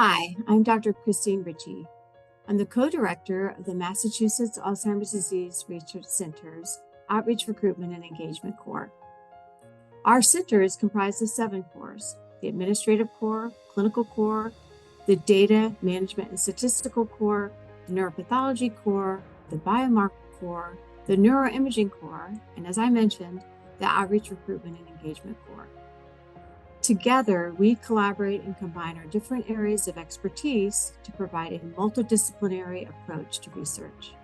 Hi, I'm Dr. Christine Ritchie. I'm the co-director of the Massachusetts Alzheimer's Disease Research Center's Outreach, Recruitment, and Engagement Core. Our center is comprised of 7 cores: the Administrative Core, Clinical Core, the Data Management and Statistical Core, the Neuropathology Core, the Biomarker Core, the Neuroimaging Core, and as I mentioned, the Outreach, Recruitment, and Engagement Core. Together, we collaborate and combine our different areas of expertise to provide a multidisciplinary approach to research.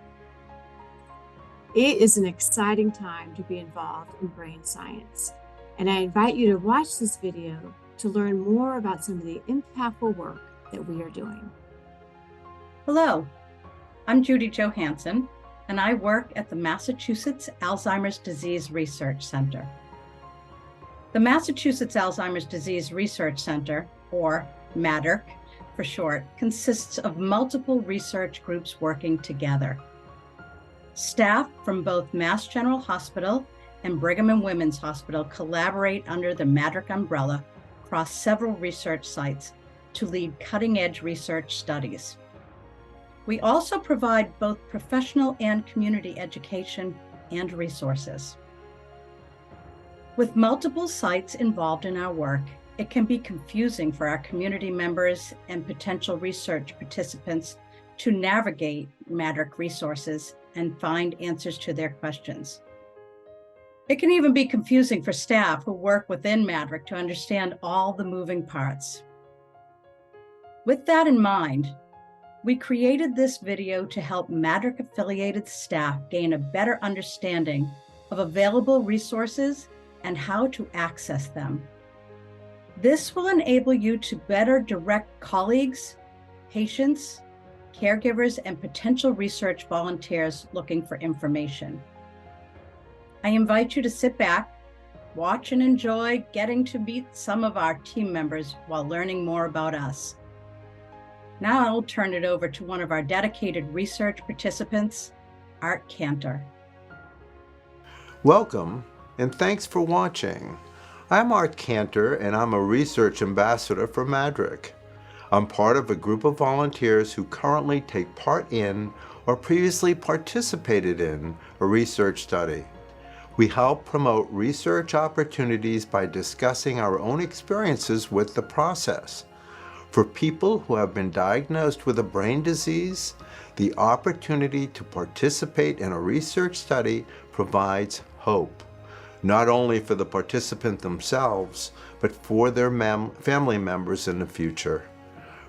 It is an exciting time to be involved in brain science, and I invite you to watch this video to learn more about some of the impactful work that we are doing. Hello, I'm Judy Johansson, and I work at the Massachusetts Alzheimer's Disease Research Center. The Massachusetts Alzheimer's Disease Research Center, or MADRC for short, consists of multiple research groups working together. Staff from both Mass General Hospital and Brigham and Women's Hospital collaborate under the MADRC umbrella across several research sites to lead cutting-edge research studies. We also provide both professional and community education and resources. With multiple sites involved in our work, it can be confusing for our community members and potential research participants to navigate MADRC resources and find answers to their questions. It can even be confusing for staff who work within MADRC to understand all the moving parts. With that in mind, we created this video to help MADRC-affiliated staff gain a better understanding of available resources and how to access them. This will enable you to better direct colleagues, patients, caregivers, and potential research volunteers looking for information. I invite you to sit back, watch, and enjoy getting to meet some of our team members while learning more about us. Now I'll turn it over to one of our dedicated research participants, Art Cantor. Welcome, and thanks for watching. I'm Art Cantor, and I'm a research ambassador for MADRC. I'm part of a group of volunteers who currently take part in or previously participated in a research study. We help promote research opportunities by discussing our own experiences with the process. For people who have been diagnosed with a brain disease, the opportunity to participate in a research study provides hope, not only for the participant themselves, but for their family members in the future.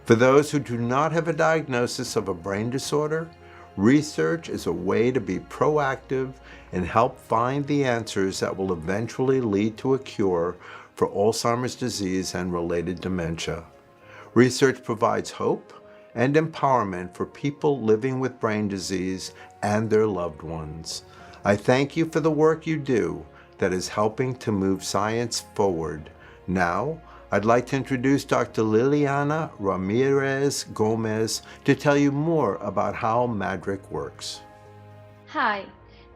For those who do not have a diagnosis of a brain disorder, research is a way to be proactive and help find the answers that will eventually lead to a cure for Alzheimer's disease and related dementia. Research provides hope and empowerment for people living with brain disease and their loved ones. I thank you for the work you do that is helping to move science forward. Now, I'd like to introduce Dr. Liliana Ramirez Gomez to tell you more about how MADRC works. Hi,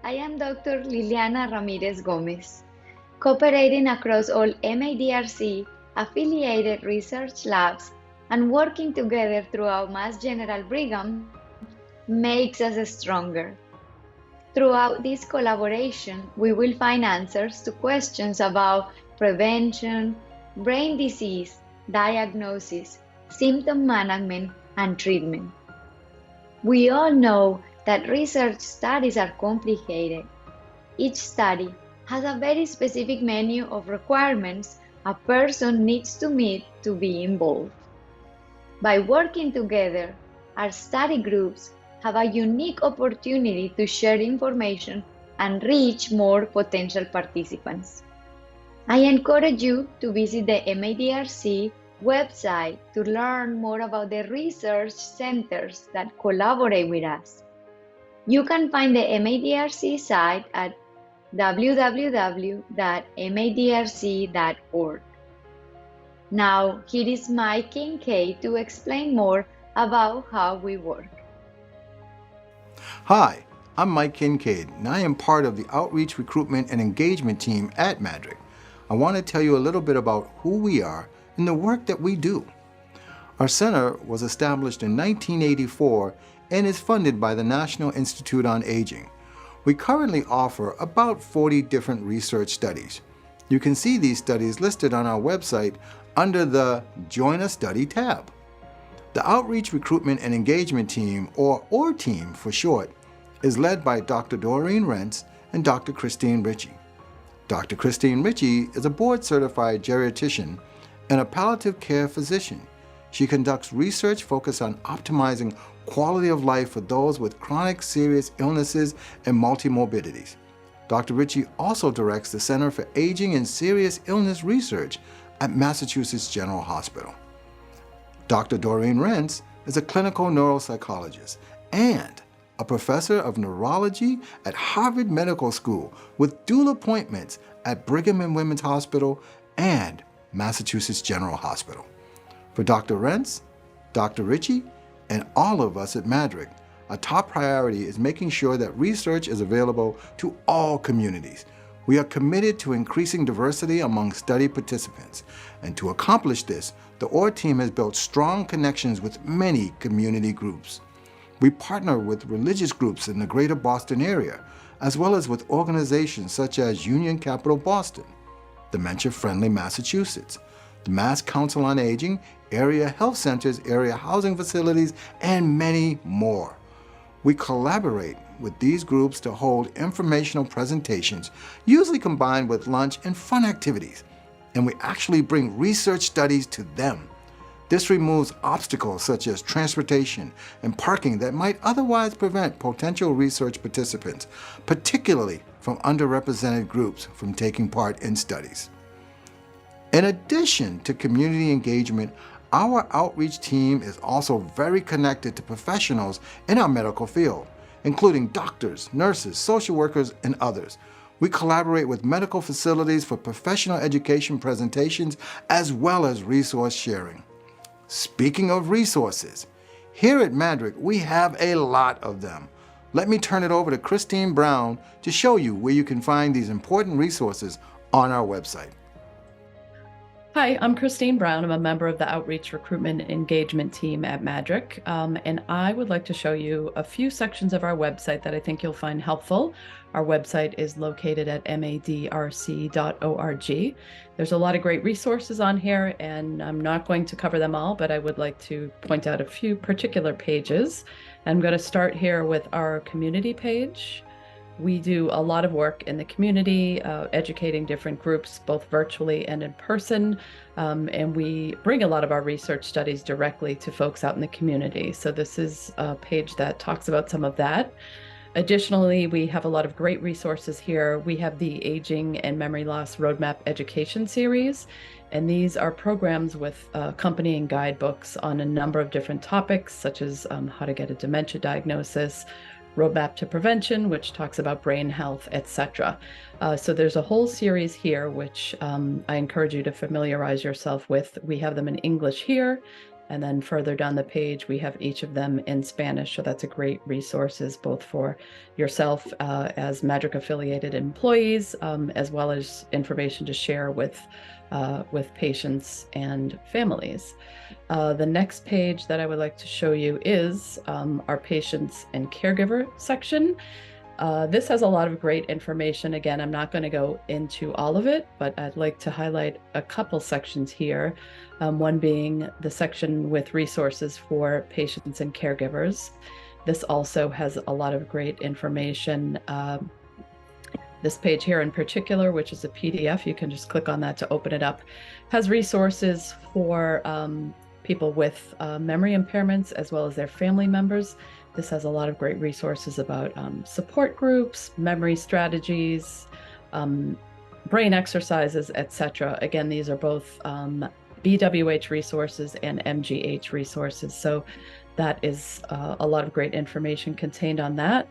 I am Dr. Liliana Ramirez Gomez. Cooperating across all MADRC affiliated research labs and working together throughout Mass General Brigham makes us stronger. Throughout this collaboration, we will find answers to questions about prevention, brain disease, diagnosis, symptom management, and treatment. We all know that research studies are complicated. Each study has a very specific menu of requirements a person needs to meet to be involved. By working together, our study groups have a unique opportunity to share information and reach more potential participants. I encourage you to visit the MADRC website to learn more about the research centers that collaborate with us. You can find the MADRC site at www.madrc.org. Now, here is Mike Kincaid to explain more about how we work. Hi, I'm Mike Kincaid, and I am part of the Outreach, Recruitment, and Engagement team at MADRC. I want to tell you a little bit about who we are and the work that we do. Our center was established in 1984 and is funded by the National Institute on Aging. We currently offer about 40 different research studies. You can see these studies listed on our website under the Join a Study tab. The Outreach Recruitment and Engagement Team, or team for short, is led by Dr. Doreen Rentz and Dr. Christine Ritchie. Dr. Christine Ritchie is a board-certified geriatrician and a palliative care physician. She conducts research focused on optimizing quality of life for those with chronic serious illnesses and multimorbidities. Dr. Ritchie also directs the Center for Aging and Serious Illness Research at Massachusetts General Hospital. Dr. Doreen Rentz is a clinical neuropsychologist and a professor of neurology at Harvard Medical School with dual appointments at Brigham and Women's Hospital and Massachusetts General Hospital. For Dr. Rentz, Dr. Ritchie, and all of us at MADRC, a top priority is making sure that research is available to all communities. We are committed to increasing diversity among study participants, and to accomplish this, the OR team has built strong connections with many community groups. We partner with religious groups in the greater Boston area, as well as with organizations such as Union Capital Boston, Dementia Friendly Massachusetts, the Mass Council on Aging, area health centers, area housing facilities, and many more. We collaborate with these groups to hold informational presentations, usually combined with lunch and fun activities, and we actually bring research studies to them. This removes obstacles such as transportation and parking that might otherwise prevent potential research participants, particularly from underrepresented groups, from taking part in studies. In addition to community engagement, our outreach team is also very connected to professionals in our medical field, including doctors, nurses, social workers, and others. We collaborate with medical facilities for professional education presentations as well as resource sharing. Speaking of resources, here at MADRC, we have a lot of them. Let me turn it over to Christine Brown to show you where you can find these important resources on our website. Hi, I'm Christine Brown. I'm a member of the Outreach Recruitment Engagement team at MADRC, and I would like to show you a few sections of our website that I think you'll find helpful. Our website is located at madrc.org. There's a lot of great resources on here, and I'm not going to cover them all, but I would like to point out a few particular pages. I'm going to start here with our community page. We do a lot of work in the community, educating different groups, both virtually and in person, and we bring a lot of our research studies directly to folks out in the community. So this is a page that talks about some of that. Additionally, we have a lot of great resources here. We have the Aging and Memory Loss Roadmap Education Series, and these are programs with accompanying guidebooks on a number of different topics, such as how to get a dementia diagnosis, Roadmap to Prevention, which talks about brain health, etc. So there's a whole series here, which I encourage you to familiarize yourself with. We have them in English here, and then further down the page, we have each of them in Spanish. So that's a great resources, both for yourself as MADRC affiliated employees, as well as information to share with patients and families. The next page that I would like to show you is our patients and caregiver section. This has a lot of great information. Again, I'm not going to go into all of it, but I'd like to highlight a couple sections here. One being the section with resources for patients and caregivers. This also has a lot of great information. This page here in particular, which is a PDF, you can just click on that to open it up, has resources for people with memory impairments as well as their family members. This has a lot of great resources about support groups, memory strategies, brain exercises, etc. Again, these are both BWH resources and MGH resources. So that is a lot of great information contained on that.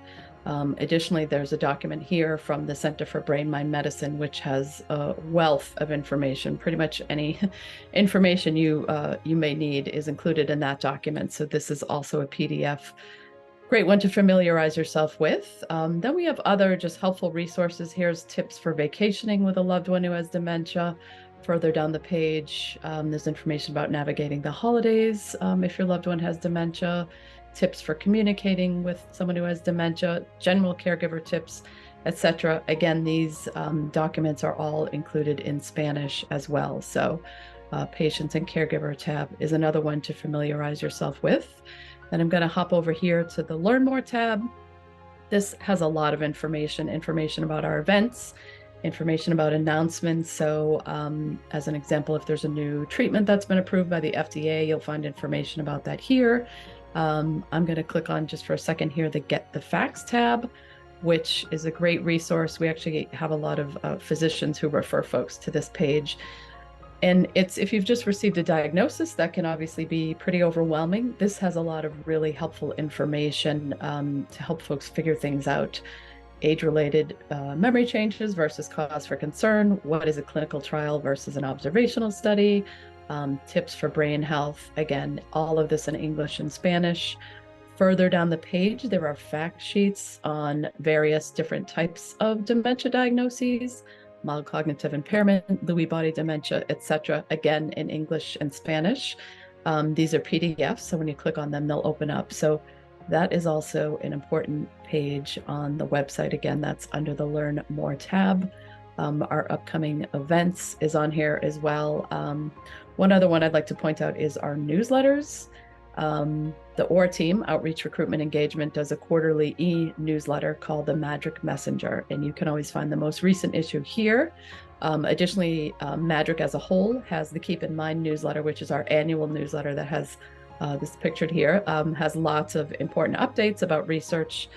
Additionally, there's a document here from the Center for Brain Mind Medicine, which has a wealth of information. Pretty much any information you may need is included in that document. So this is also a PDF. Great one to familiarize yourself with. Then we have other just helpful resources. Here's tips for vacationing with a loved one who has dementia, Further down the page, there's information about navigating the holidays if your loved one has dementia, tips for communicating with someone who has dementia, general caregiver tips, etc. Again, these documents are all included in Spanish as well. So Patients and Caregiver tab is another one to familiarize yourself with. And I'm going to hop over here to the Learn More tab. This has a lot of information about our events, information about announcements. So as an example, if there's a new treatment that's been approved by the FDA, you'll find information about that here. I'm going to click on just for a second here the Get the Facts tab, which is a great resource. We actually have a lot of physicians who refer folks to this page. And if you've just received a diagnosis, that can obviously be pretty overwhelming. This has a lot of really helpful information to help folks figure things out. Age-related memory changes versus cause for concern. What is a clinical trial versus an observational study? Tips for brain health. Again, all of this in English and Spanish. Further down the page, there are fact sheets on various different types of dementia diagnoses, mild cognitive impairment, Lewy body dementia, etc. Again, in English and Spanish. These are PDFs, so when you click on them, they'll open up. So that is also an important page on the website. Again, that's under the Learn More tab. Our upcoming events is on here as well. One other one I'd like to point out is our newsletters. The OR team, Outreach Recruitment Engagement, does a quarterly e-newsletter called the MADRC Messenger, and you can always find the most recent issue here. Additionally, MADRC as a whole has the Keep in Mind newsletter, which is our annual newsletter that has this pictured here, has lots of important updates about research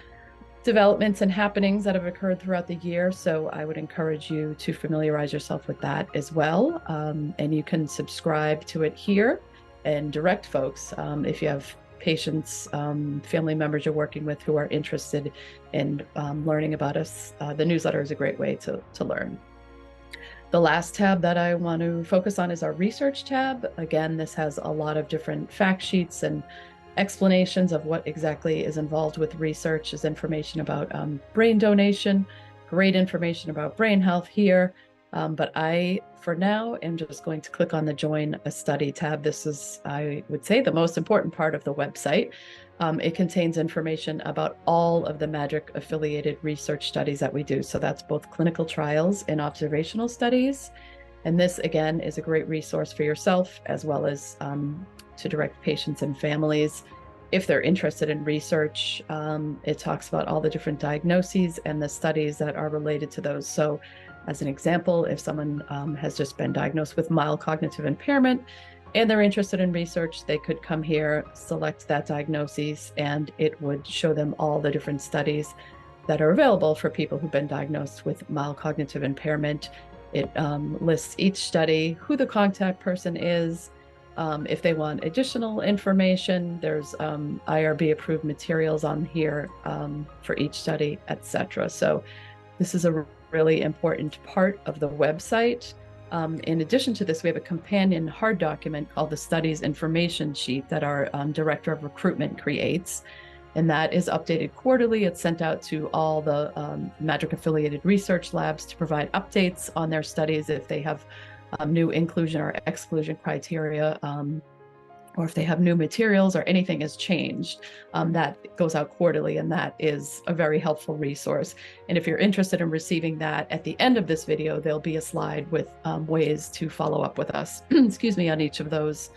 developments and happenings that have occurred throughout the year. So I would encourage you to familiarize yourself with that as well. And you can subscribe to it here and direct folks if you have patients, family members you're working with who are interested in learning about us. The newsletter is a great way to learn. The last tab that I want to focus on is our research tab. Again, this has a lot of different fact sheets and explanations of what exactly is involved with research. Is information about brain donation, great information about brain health here. But I, for now, am just going to click on the Join a Study tab. This is, I would say, the most important part of the website. It contains information about all of the MADRC affiliated research studies that we do. So that's both clinical trials and observational studies. And this, again, is a great resource for yourself as well as to direct patients and families. If they're interested in research, it talks about all the different diagnoses and the studies that are related to those. So as an example, if someone has just been diagnosed with mild cognitive impairment and they're interested in research, they could come here, select that diagnosis, and it would show them all the different studies that are available for people who've been diagnosed with mild cognitive impairment. It lists each study, who the contact person is. If they want additional information, there's IRB approved materials on here for each study, etc. So this is a really important part of the website. In addition to this, we have a companion hard document called the Studies Information Sheet that our Director of Recruitment creates, and that is updated quarterly. It's sent out to all the MADRC affiliated research labs to provide updates on their studies if they have new inclusion or exclusion criteria, or if they have new materials or anything has changed. That goes out quarterly, and that is a very helpful resource. And if you're interested in receiving that, at the end of this video, there'll be a slide with ways to follow up with us, excuse me, on each of those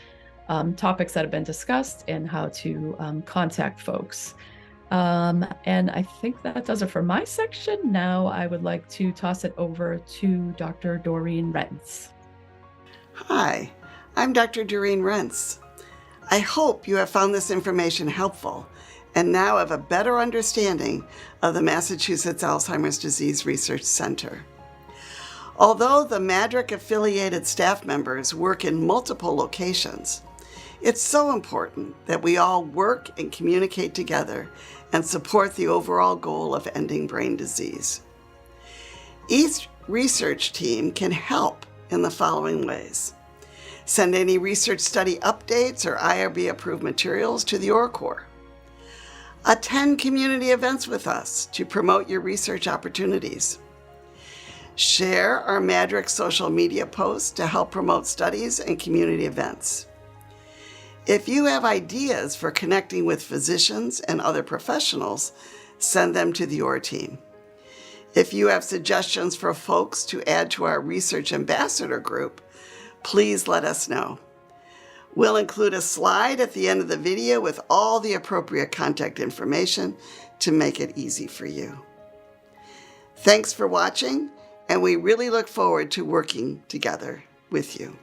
topics that have been discussed and how to contact folks. And I think that does it for my section. Now I would like to toss it over to Dr. Doreen Rentz. Hi, I'm Dr. Doreen Rentz. I hope you have found this information helpful and now have a better understanding of the Massachusetts Alzheimer's Disease Research Center. Although the MADRC affiliated staff members work in multiple locations, it's so important that we all work and communicate together and support the overall goal of ending brain disease. Each research team can help in the following ways. Send any research study updates or IRB approved materials to the ORCOR. Attend community events with us to promote your research opportunities. Share our MADRC social media posts to help promote studies and community events. If you have ideas for connecting with physicians and other professionals, send them to the OR team. If you have suggestions for folks to add to our Research Ambassador group, please let us know. We'll include a slide at the end of the video with all the appropriate contact information to make it easy for you. Thanks for watching, and we really look forward to working together with you.